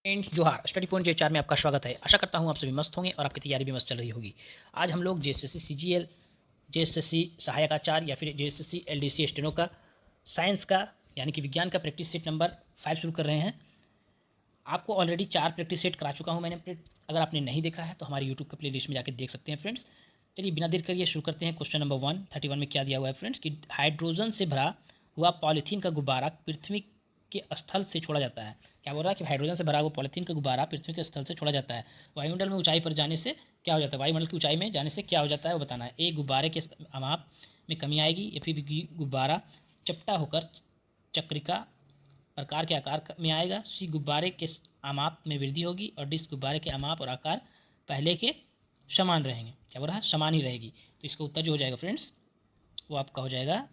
जोहार study point जे4 में आपका स्वागत है। आशा करता हूँ आप सभी मस्त होंगे और आपकी तैयारी भी मस्त चल रही होगी। आज हम लोग जेएसएससी सीजीएल, जेएसएससी सहायक आचार्य या फिर जेएसएससी एलडीसी स्टेनो का साइंस का यानी कि विज्ञान का प्रैक्टिस सेट नंबर 5 शुरू कर रहे हैं। आपको ऑलरेडी 4 प्रैक्टिस सेट करा चुका हूँ मैंने। अगर आपने नहीं देखा है तो हमारे यूट्यूब के प्ले लिस्ट में जाकर देख सकते हैं फ्रेंड्स। चलिए बिना देर करिए शुरू करते हैं। क्वेश्चन नंबर 131 में क्या दिया हुआ है फ्रेंड्स कि हाइड्रोजन से भरा हुआ पॉलीथीन का गुब्बारा पृथ्वी के स्थल से छोड़ा जाता है। क्या बोल रहा है कि हाइड्रोजन से भरा हुआ पॉलीथीन का गुब्बारा पृथ्वी के स्थल से छोड़ा जाता है। वायुमंडल में ऊंचाई पर जाने से क्या हो जाता है, वायुमंडल की ऊंचाई में जाने से क्या हो जाता है वो बताना है। ए, गुब्बारे के अमाप में कमी आएगी, या फिर गुब्बारा चपटा होकर चक्रिका प्रकार के आकार में आएगा। सी, गुब्बारे के अमाप में वृद्धि होगी, और डी, गुब्बारे के अमाप और आकार पहले के समान रहेंगे। क्या बोल रहा है, समान ही रहेगी। तो इसका उत्तर जो हो जाएगा फ्रेंड्स वो आपका हो जाएगा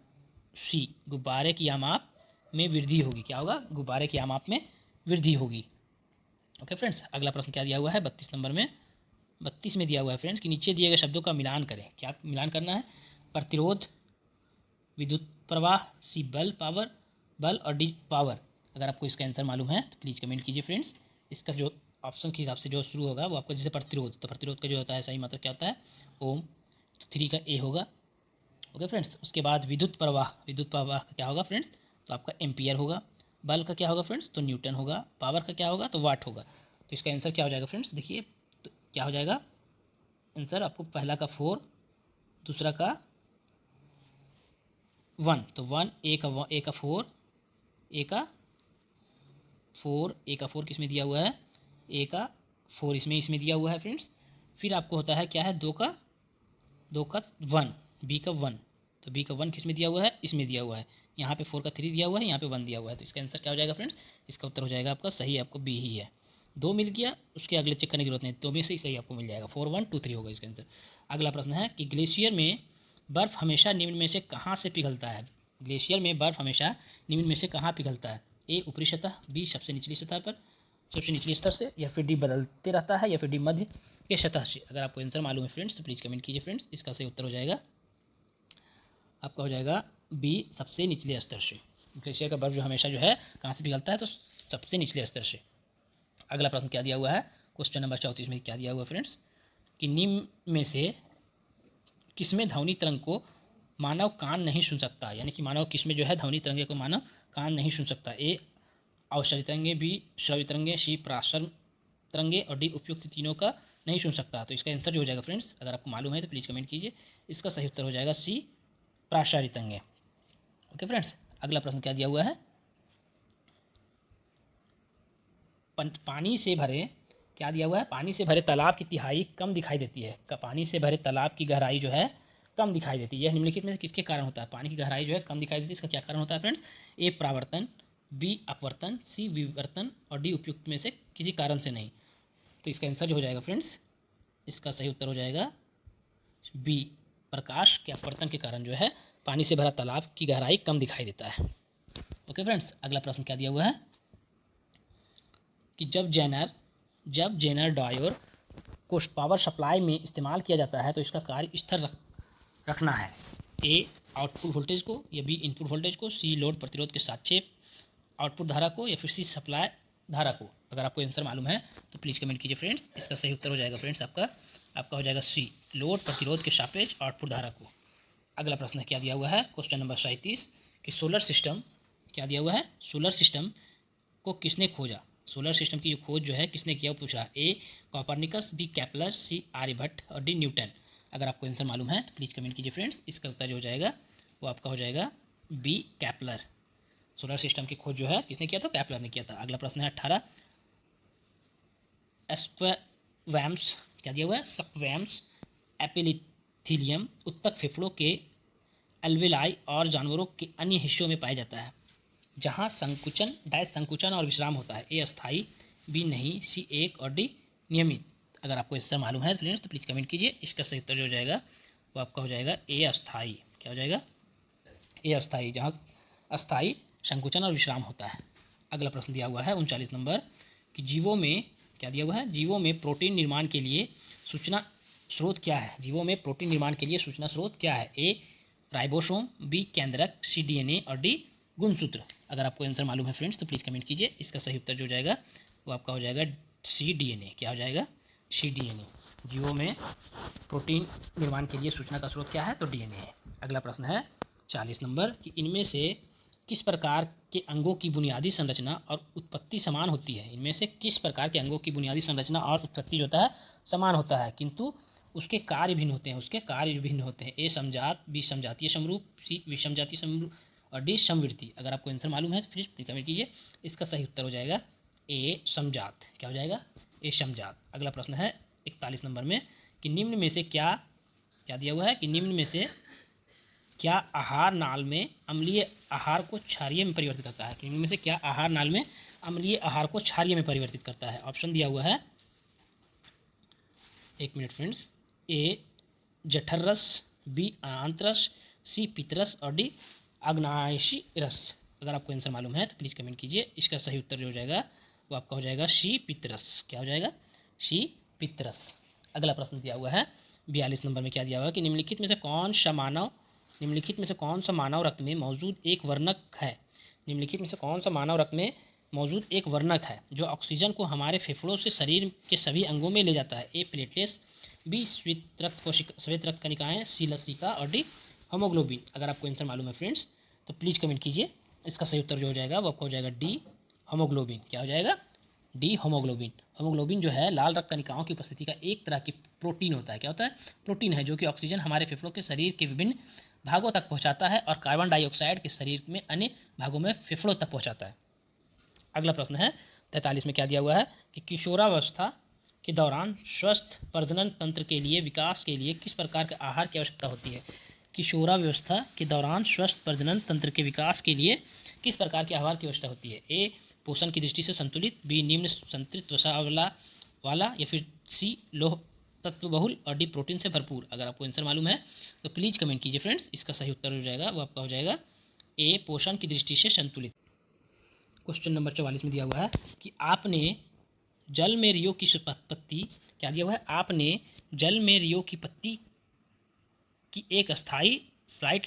सी, गुब्बारे की आमाप में वृद्धि होगी। क्या होगा, गुब्बारे की आमाप में वृद्धि होगी। ओके फ्रेंड्स, अगला प्रश्न क्या दिया हुआ है 32 नंबर में। 32 में दिया हुआ है फ्रेंड्स कि नीचे दिए गए शब्दों का मिलान करें। क्या मिलान करना है, प्रतिरोध, विद्युत प्रवाह, सी बल पावर, बल और डी पावर। अगर आपको इसका आंसर मालूम है तो प्लीज़ कमेंट कीजिए फ्रेंड्स। इसका जो ऑप्शन के हिसाब से जो शुरू होगा वो आपका जैसे प्रतिरोध, तो प्रतिरोध का जो होता है सही मतलब क्या होता है, ओम, तो 3 का ए होगा। ओके फ्रेंड्स, उसके बाद विद्युत प्रवाह, विद्युत प्रवाह का क्या होगा फ्रेंड्स, तो आपका एम्पियर होगा। बल का क्या होगा फ्रेंड्स, तो न्यूटन होगा। पावर का क्या होगा, तो वाट होगा। तो इसका आंसर क्या हो जाएगा फ्रेंड्स, देखिए तो क्या हो जाएगा आंसर आपको, पहला का 4, दूसरा का 1, तो 1 ए का 4, ए का 4, ए का 4 किस में दिया हुआ है, ए का 4 इसमें दिया हुआ है फ्रेंड्स। फिर आपको होता है क्या है, 2 का 1, बी का 1, तो बी का 1 किस में दिया हुआ है, इसमें दिया हुआ है। यहाँ पे 4 का 3 दिया हुआ है, यहाँ पे 1 दिया हुआ है। तो इसका आंसर क्या हो जाएगा फ्रेंड्स, इसका उत्तर हो जाएगा आपका सही, आपको बी ही है। 2 मिल गया, उसके अगले चेक करने की जरूरत नहीं, 2 में से ही सही आपको मिल जाएगा। 4 1 2 3 होगा इसका आंसर। अगला प्रश्न है कि ग्लेशियर में बर्फ़ हमेशा निम्न में से कहाँ से पिघलता है। ग्लेशियर में बर्फ़ हमेशा निम्न में से कहाँ पिघलता है। ए, ऊपरी सतह, बी, सबसे निचली सतह पर, सबसे निचले स्तर से, या फिर डी, बदलते रहता है, या फिर डी, मध्य के सतह से। अगर आपको आंसर मालूम है फ्रेंड्स तो प्लीज़ कमेंट कीजिए फ्रेंड्स। इसका सही उत्तर हो जाएगा आपका हो जाएगा बी, सबसे निचले स्तर से। ग्लेशियर का बर्फ जो हमेशा जो है कहाँ से पिघलता है, तो सबसे निचले स्तर से। अगला प्रश्न क्या दिया हुआ है, क्वेश्चन नंबर 34 में क्या दिया हुआ है फ्रेंड्स कि निम्न में से किसमें ध्वनि तरंग को मानव कान नहीं सुन सकता, यानी कि मानव किसमें जो है ध्वनि तरंगे को मानव कान नहीं सुन सकता। ए, अवसरी तरंगे, बी, श्रव्य तरंगे, सी, प्रासरण तरंगे, और डी, उपयुक्त तीनों का नहीं सुन सकता। तो इसका आंसर जो हो जाएगा फ्रेंड्स, अगर आपको मालूम है तो प्लीज़ कमेंट कीजिए। इसका सही उत्तर हो जाएगा सी, प्रासारी तरंगे। ओके फ्रेंड्स, अगला प्रश्न क्या दिया हुआ है, पानी से भरे, क्या दिया हुआ है, पानी से भरे तालाब की तिहाई कम दिखाई देती है। पानी से भरे तालाब की गहराई जो है कम दिखाई देती है। यह निम्नलिखित में से किसके कारण होता है, पानी की गहराई जो है कम दिखाई देती है, इसका क्या कारण होता है फ्रेंड्स। ए, परावर्तन, बी, अपवर्तन, सी, विवर्तन, और डी, उपयुक्त में से किसी कारण से नहीं। तो इसका आंसर जो हो जाएगा फ्रेंड्स, इसका सही उत्तर हो जाएगा बी, प्रकाश के अपवर्तन के कारण जो है पानी से भरा तालाब की गहराई कम दिखाई देता है। ओके फ्रेंड्स, अगला प्रश्न क्या दिया हुआ है कि जब जेनर डायोड को पावर सप्लाई में इस्तेमाल किया जाता है तो इसका कार्य स्थिर रखना है। ए, आउटपुट वोल्टेज को, या बी, इनपुट वोल्टेज को, सी, लोड प्रतिरोध के सापेक्ष आउटपुट धारा को, या फिर सी, सप्लाई धारा को। अगर आपको आंसर मालूम है तो प्लीज़ कमेंट कीजिए फ्रेंड्स। इसका सही उत्तर हो जाएगा फ्रेंड्स आपका हो जाएगा सी, लोड प्रतिरोध के सापेक्ष आउटपुट धारा को। अगला प्रश्न क्या दिया हुआ है, क्वेश्चन नंबर 37 कि सोलर सिस्टम, क्या दिया हुआ है, सोलर सिस्टम को किसने खोजा। सोलर सिस्टम की जो खोज जो है किसने किया वो पूछ रहा है। ए, कॉपरनिकस, बी, कैपलर, सी, आर्यभट्ट, और डी, न्यूटन। अगर आपको आंसर मालूम है तो प्लीज़ कमेंट कीजिए फ्रेंड्स। इसका उत्तर जो हो जाएगा वो आपका हो जाएगा बी, कैपलर। सोलर सिस्टम की खोज जो है किसने किया था, कैपलर ने किया था। अगला प्रश्न है 18, स्क्वैम्स, क्या दिया हुआ है, स्क्वैम्स एपिलिथिलियम उत्तक फेफड़ों के अल्वेलाई और जानवरों के अन्य हिस्सों में पाया जाता है जहाँ संकुचन, डैश संकुचन और विश्राम होता है। ए, अस्थाई, बी, नहीं, सी, एक, और डी, नियमित। अगर आपको इससे मालूम है फ्रेंड्स तो प्लीज़ कमेंट कीजिए। इसका सही उत्तर जो हो जाएगा वो आपका हो जाएगा ए, अस्थाई। क्या हो जाएगा, ए, अस्थाई, जहाँ अस्थाई संकुचन और विश्राम होता है। अगला प्रश्न दिया हुआ है 39 नंबर कि जीवों में, क्या दिया हुआ है, जीवों में प्रोटीन निर्माण के लिए सूचना स्रोत क्या है। जीवों में प्रोटीन निर्माण के लिए सूचना स्रोत क्या है। ए, राइबोसोम, बी, केंद्रक, सी, डीएनए, और डी, गुणसूत्र। अगर आपको आंसर मालूम है फ्रेंड्स तो प्लीज़ कमेंट कीजिए। इसका सही उत्तर जो हो जाएगा वो आपका हो जाएगा सी डीएनए। क्या हो जाएगा? सी डीएनए। जीवों में प्रोटीन निर्माण के लिए सूचना का स्रोत क्या है? तो डीएनए है। अगला प्रश्न है 40 नंबर कि इनमें से किस प्रकार के अंगों की बुनियादी संरचना और उत्पत्ति समान होती है? इनमें से किस प्रकार के अंगों की बुनियादी संरचना और उत्पत्ति जो होता है समान होता है, किंतु उसके कार्य भिन्न होते हैं। उसके कार्य भिन्न होते हैं। ए समजात, बी समजातीय समरूप, सी विषमजातीय समरूप और डी समवृद्धि। अगर आपको आंसर मालूम है तो फिर कमेंट कीजिए। इसका सही उत्तर हो जाएगा ए समजात। क्या हो जाएगा? ए समजात। अगला प्रश्न है 41 नंबर में कि निम्न में से क्या क्या दिया हुआ है कि निम्न में से क्या आहार नाल में अम्लीय आहार को क्षारीय में परिवर्तित करता है? कि निम्न में से क्या आहार नाल में अम्लीय आहार को क्षारीय में परिवर्तित करता है? ऑप्शन दिया हुआ है, एक मिनट फ्रेंड्स, ए जठर रस, बी आंतरस, सी पित्तरस और डी आग्नेयशी रस। अगर आपको आंसर मालूम है तो प्लीज़ कमेंट कीजिए। इसका सही उत्तर जो हो जाएगा वो आपका हो जाएगा सी पित्तरस। क्या हो जाएगा? सी पित्तरस। अगला प्रश्न दिया हुआ है 42 नंबर में। क्या दिया हुआ है कि निम्नलिखित में से कौन सा मानव रक्त में मौजूद एक वर्णक है? निम्नलिखित में से कौन सा मानव रक्त में मौजूद एक वर्णक है जो ऑक्सीजन को हमारे फेफड़ों से शरीर के सभी अंगों में ले जाता है? ए प्लेटलेट्स, बी श्वेत रक्त कणिकाएं, सी लसिका और डी होमोग्लोबिन। अगर आपको आंसर मालूम है फ्रेंड्स तो प्लीज़ कमेंट कीजिए। इसका सही उत्तर जो हो जाएगा वो आपका हो जाएगा डी होमोग्लोबिन। क्या हो जाएगा? D haemoglobin. होमोग्लोबिन जो है लाल रक्त कणिकाओं की उपस्थिति का एक तरह की प्रोटीन होता है। क्या होता है? प्रोटीन है जो कि ऑक्सीजन हमारे फेफड़ों के शरीर के विभिन्न भागों तक पहुंचाता है और कार्बन डाइऑक्साइड के शरीर में अन्य भागों में फेफड़ों तक पहुंचाता है। अगला प्रश्न है 43 में। क्या दिया हुआ है कि किशोरावस्था के दौरान स्वस्थ प्रजनन तंत्र के लिए विकास के लिए किस प्रकार के आहार की आवश्यकता होती है? किशोरावस्था के दौरान स्वस्थ प्रजनन तंत्र के विकास के लिए किस प्रकार के आहार की आवश्यकता होती है? ए पोषण की दृष्टि से संतुलित, बी निम्न संतृप्त वसा वाला या फिर सी लोह तत्व बहुल और डी प्रोटीन से भरपूर। अगर आपको आंसर मालूम है तो प्लीज़ कमेंट कीजिए फ्रेंड्स। इसका सही उत्तर हो जाएगा वो आपका हो जाएगा ए पोषण की दृष्टि से संतुलित। क्वेश्चन नंबर 44 में दिया हुआ है कि आपने जल में रियो की पत्ती। क्या दिया हुआ है? आपने जल में रियो की पत्ती की एक अस्थाई स्लाइड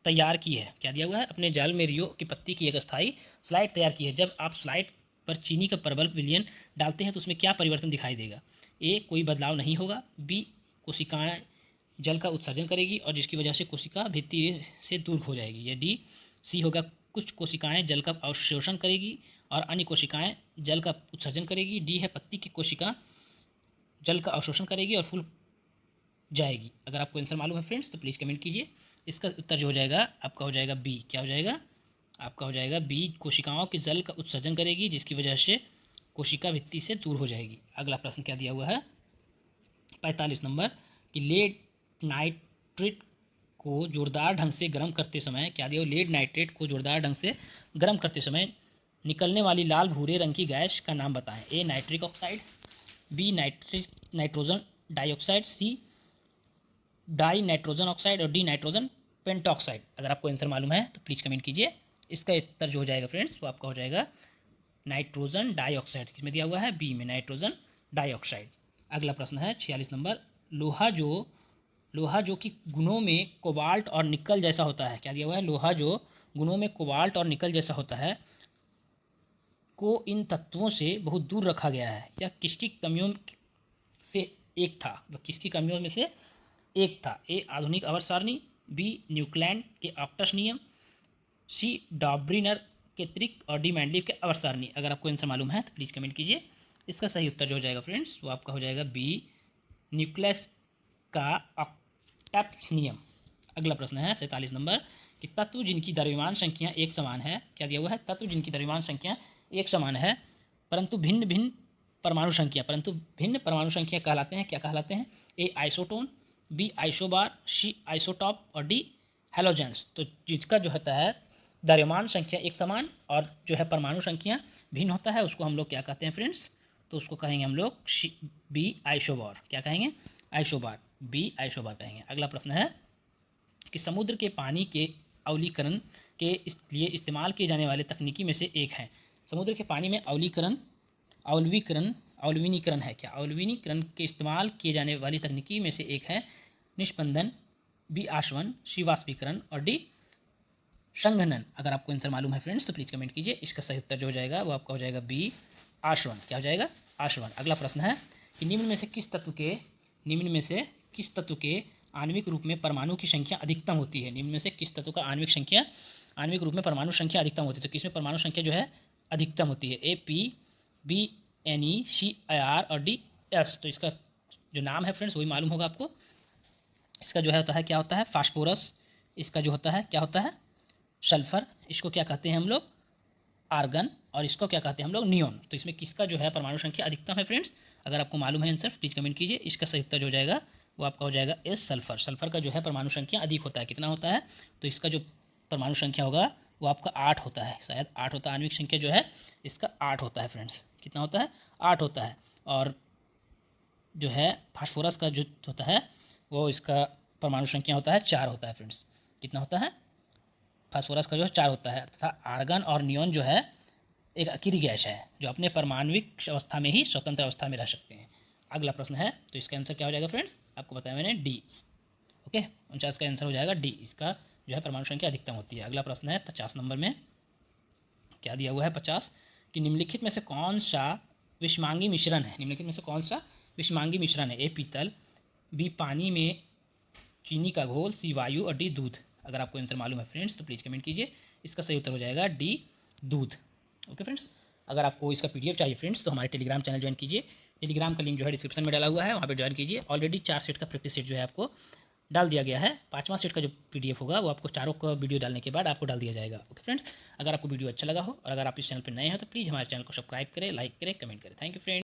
तैयार की है। क्या दिया हुआ है? अपने जल में रियो की पत्ती की एक अस्थाई स्लाइड तैयार की है। जब आप स्लाइड पर चीनी का प्रबल विलयन डालते हैं तो उसमें क्या परिवर्तन दिखाई देगा? ए कोई बदलाव नहीं होगा, बी कोशिकाएं जल का उत्सर्जन करेगी और जिसकी वजह से कोशिका भित्ति से दूर हो जाएगी, या डी सी होगा कुछ कोशिकाएं जल का अवशोषण करेगी और अन्य कोशिकाएं जल का उत्सर्जन करेगी, डी है पत्ती की कोशिका जल का अवशोषण करेगी और फूल जाएगी। अगर आपको आंसर मालूम है फ्रेंड्स तो प्लीज़ कमेंट कीजिए। इसका उत्तर जो हो जाएगा आपका हो जाएगा बी। क्या हो जाएगा? आपका हो जाएगा बी कोशिकाओं के जल का उत्सर्जन करेगी जिसकी वजह से कोशिका भित्ति से दूर हो जाएगी। अगला प्रश्न क्या दिया हुआ है 45 नंबर कि लेड नाइट्रेट को जोरदार ढंग से गर्म करते समय। क्या दिया हुआ? लेड नाइट्रेट को जोरदार ढंग से गर्म करते समय निकलने वाली लाल भूरे रंग की गैस का नाम बताएं। A nitric oxide, B nitrogen dioxide, C dinitrogen oxide और डी नाइट्रोजन पेंटॉक्साइड। अगर आपको आंसर मालूम है तो प्लीज़ कमेंट कीजिए। इसका उत्तर जो हो जाएगा फ्रेंड्स वो आपका हो जाएगा नाइट्रोजन डाइऑक्साइड। किसमें दिया हुआ है? बी में, नाइट्रोजन डाइऑक्साइड। अगला प्रश्न है 46 नंबर। लोहा जो कि गुणों में कोबाल्ट और निकल जैसा होता है। क्या दिया हुआ है? लोहा जो गुणों में कोबाल्ट और निकल जैसा होता है को इन तत्वों से बहुत दूर रखा गया है। यह किसकी कमियों से एक था? वह किसकी कमियों में से एक था? ए आधुनिक आवर्त सारणी, बी न्यूक्लैंड के ऑप्टस नियम, सी डॉब्रिनर के त्रिक और डी मैंडलीफ के आवर्त सारणी। अगर आपको आंसर मालूम है तो प्लीज़ कमेंट कीजिए। इसका सही उत्तर जो हो जाएगा फ्रेंड्स वो आपका हो जाएगा बी न्यूक्लियस का ऑक्टस नियम। अगला प्रश्न है 47 नंबर कि तत्व जिनकी द्रव्यमान संख्या एक समान है। क्या दिया हुआ है? तत्व जिनकी द्रव्यमान संख्या एक समान है परंतु भिन्न परमाणु संख्या कहलाते हैं। क्या कहलाते हैं? ए आइसोटोन, बी आइसोबार, सी आइसोटॉप और डी हेलोजेंस। तो जिसका जो होता है द्रव्यमान संख्या एक समान और जो है परमाणु संख्या भिन्न होता है उसको हम लोग क्या कहते हैं फ्रेंड्स? तो उसको कहेंगे हम लोग बी आइसोबार। क्या कहेंगे? आइसोबार, बी आइसोबार कहेंगे। अगला प्रश्न है कि समुद्र के पानी के अवलीकरण के लिए इस्तेमाल किए जाने वाले तकनीकी में से एक है। समुद्र के पानी में अवलवीनीकरण है। क्या अवलवीनीकरण के इस्तेमाल किए जाने वाली तकनीकी में से एक है निष्पंदन, बी आशवन, सी वाष्पीकरण और डी संघनन। अगर आपको आंसर मालूम है फ्रेंड्स तो प्लीज़ कमेंट कीजिए। इसका सही उत्तर जो हो जाएगा वो आपका हो जाएगा बी आश्वन, क्या हो जाएगा? आश्वन। अगला प्रश्न है कि निम्न में से किस तत्व के आणविक रूप में परमाणु की संख्या अधिकतम होती है? निम्न में से किस तत्व का आणविक रूप में परमाणु संख्या अधिकतम होती है? तो किसमें परमाणु संख्या जो है अधिकतम होती है? A P, B N E, C I R और डी एस। तो इसका जो नाम है फ्रेंड्स वही मालूम होगा आपको। इसका जो है होता है, क्या होता है? फास्फोरस। इसका जो होता है क्या होता है? सल्फर। इसको क्या कहते हैं हम लोग? आर्गन। और इसको क्या कहते हैं हम लोग? नियोन। तो इसमें किसका जो है परमाणु संख्या अधिकतम है फ्रेंड्स? अगर आपको मालूम है आंसर प्लीज़ कमेंट कीजिए। इसका सही उत्तर जो हो जाएगा वो आपका हो जाएगा एस, सल्फर। सल्फर का जो है परमाणु संख्या अधिक होता है। कितना होता है? तो इसका जो परमाणु संख्या होगा वो आपका 8 होता है, शायद 8 होता है। आणविक संख्या जो है इसका 8 होता है फ्रेंड्स। कितना होता है? 8 होता है। और जो है फास्फोरस का जो होता है वो इसका परमाणु संख्या होता है 4 होता है फ्रेंड्स। कितना होता है? फास्फोरस का जो है 4 होता है। तथा आर्गन और नियोन जो है एक अकेली गैस है जो अपने परमाणविक अवस्था में ही स्वतंत्र अवस्था में रह सकते हैं। अगला प्रश्न है, तो इसका आंसर क्या हो जाएगा फ्रेंड्स? आपको बताया मैंने डी। ओके, 49 का आंसर हो जाएगा डी। इसका जो है परमाणु संख्या अधिकतम होती है। अगला प्रश्न है 50 नंबर में, क्या दिया हुआ है 50 कि निम्नलिखित में से कौन सा विषमांगी मिश्रण है? निम्नलिखित में से कौन सा विषमांगी मिश्रण है? ए पीतल, बी पानी में चीनी का घोल, सी वायु और डी दूध। अगर आपको आंसर मालूम है फ्रेंड्स तो प्लीज़ कमेंट कीजिए। इसका सही उत्तर हो जाएगा डी, दूध। ओके फ्रेंड्स, अगर आपको इसका पीडीएफ चाहिए फ्रेंड्स तो हमारे टेलीग्राम चैनल ज्वाइन कीजिए। टेलीग्राम का लिंक जो है डिस्क्रिप्शन में डाला हुआ है, वहाँ पे ज्वाइन कीजिए। ऑलरेडी 4 सेट का प्रैक्टिस सेट जो है आपको डाल दिया गया है। 5वां सेट का जो पीडीएफ होगा वो आपको चारों का वीडियो डालने के बाद आपको डाल दिया जाएगा। ओके फ्रेंड्स, अगर आपको वीडियो अच्छा लगा हो और अगर आप इस चैनल पर नए हैं तो प्लीज़ हमारे चैनल को सब्सक्राइब करें, लाइक करें, कमेंट करें। Thank you friends.